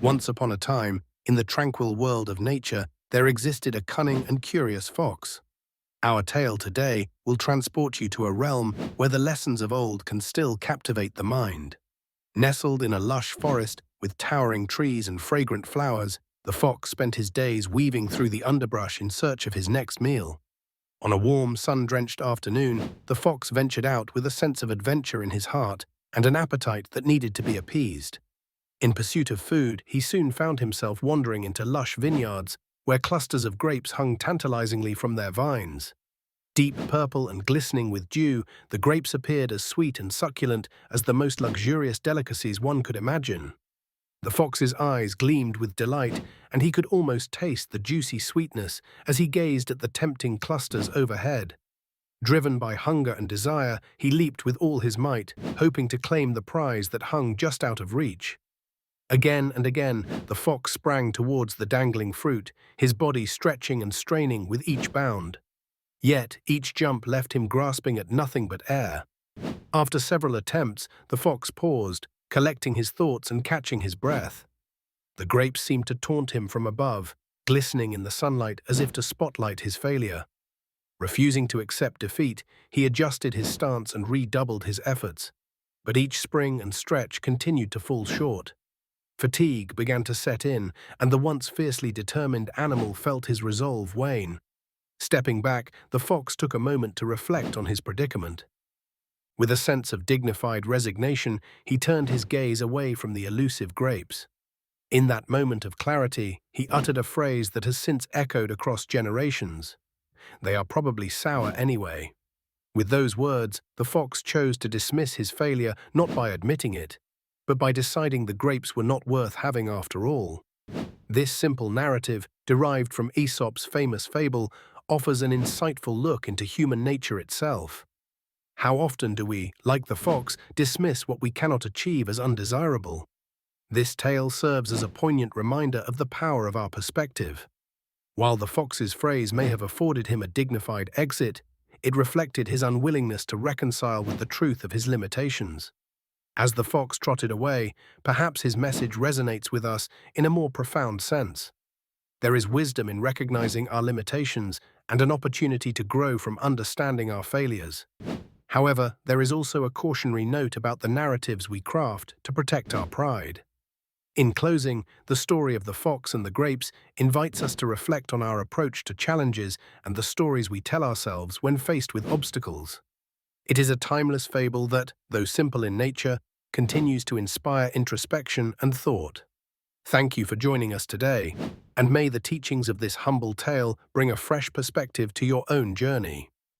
Once upon a time, in the tranquil world of nature, there existed a cunning and curious fox. Our tale today will transport you to a realm where the lessons of old can still captivate the mind. Nestled in a lush forest with towering trees and fragrant flowers, the fox spent his days weaving through the underbrush in search of his next meal. On a warm, sun-drenched afternoon, the fox ventured out with a sense of adventure in his heart and an appetite that needed to be appeased. In pursuit of food, he soon found himself wandering into lush vineyards where clusters of grapes hung tantalizingly from their vines. Deep purple and glistening with dew, the grapes appeared as sweet and succulent as the most luxurious delicacies one could imagine. The fox's eyes gleamed with delight, and he could almost taste the juicy sweetness as he gazed at the tempting clusters overhead. Driven by hunger and desire, he leaped with all his might, hoping to claim the prize that hung just out of reach. Again and again, the fox sprang towards the dangling fruit, his body stretching and straining with each bound. Yet, each jump left him grasping at nothing but air. After several attempts, the fox paused, collecting his thoughts and catching his breath. The grapes seemed to taunt him from above, glistening in the sunlight as if to spotlight his failure. Refusing to accept defeat, he adjusted his stance and redoubled his efforts. But each spring and stretch continued to fall short. Fatigue began to set in, and the once fiercely determined animal felt his resolve wane. Stepping back, the fox took a moment to reflect on his predicament. With a sense of dignified resignation, he turned his gaze away from the elusive grapes. In that moment of clarity, he uttered a phrase that has since echoed across generations. "They are probably sour anyway." With those words, the fox chose to dismiss his failure not by admitting it, but by deciding the grapes were not worth having after all. This simple narrative, derived from Aesop's famous fable, offers an insightful look into human nature itself. How often do we, like the fox, dismiss what we cannot achieve as undesirable? This tale serves as a poignant reminder of the power of our perspective. While the fox's phrase may have afforded him a dignified exit, it reflected his unwillingness to reconcile with the truth of his limitations. As the fox trotted away, perhaps his message resonates with us in a more profound sense. There is wisdom in recognizing our limitations and an opportunity to grow from understanding our failures. However, there is also a cautionary note about the narratives we craft to protect our pride. In closing, the story of the fox and the grapes invites us to reflect on our approach to challenges and the stories we tell ourselves when faced with obstacles. It is a timeless fable that, though simple in nature, continues to inspire introspection and thought. Thank you for joining us today, and may the teachings of this humble tale bring a fresh perspective to your own journey.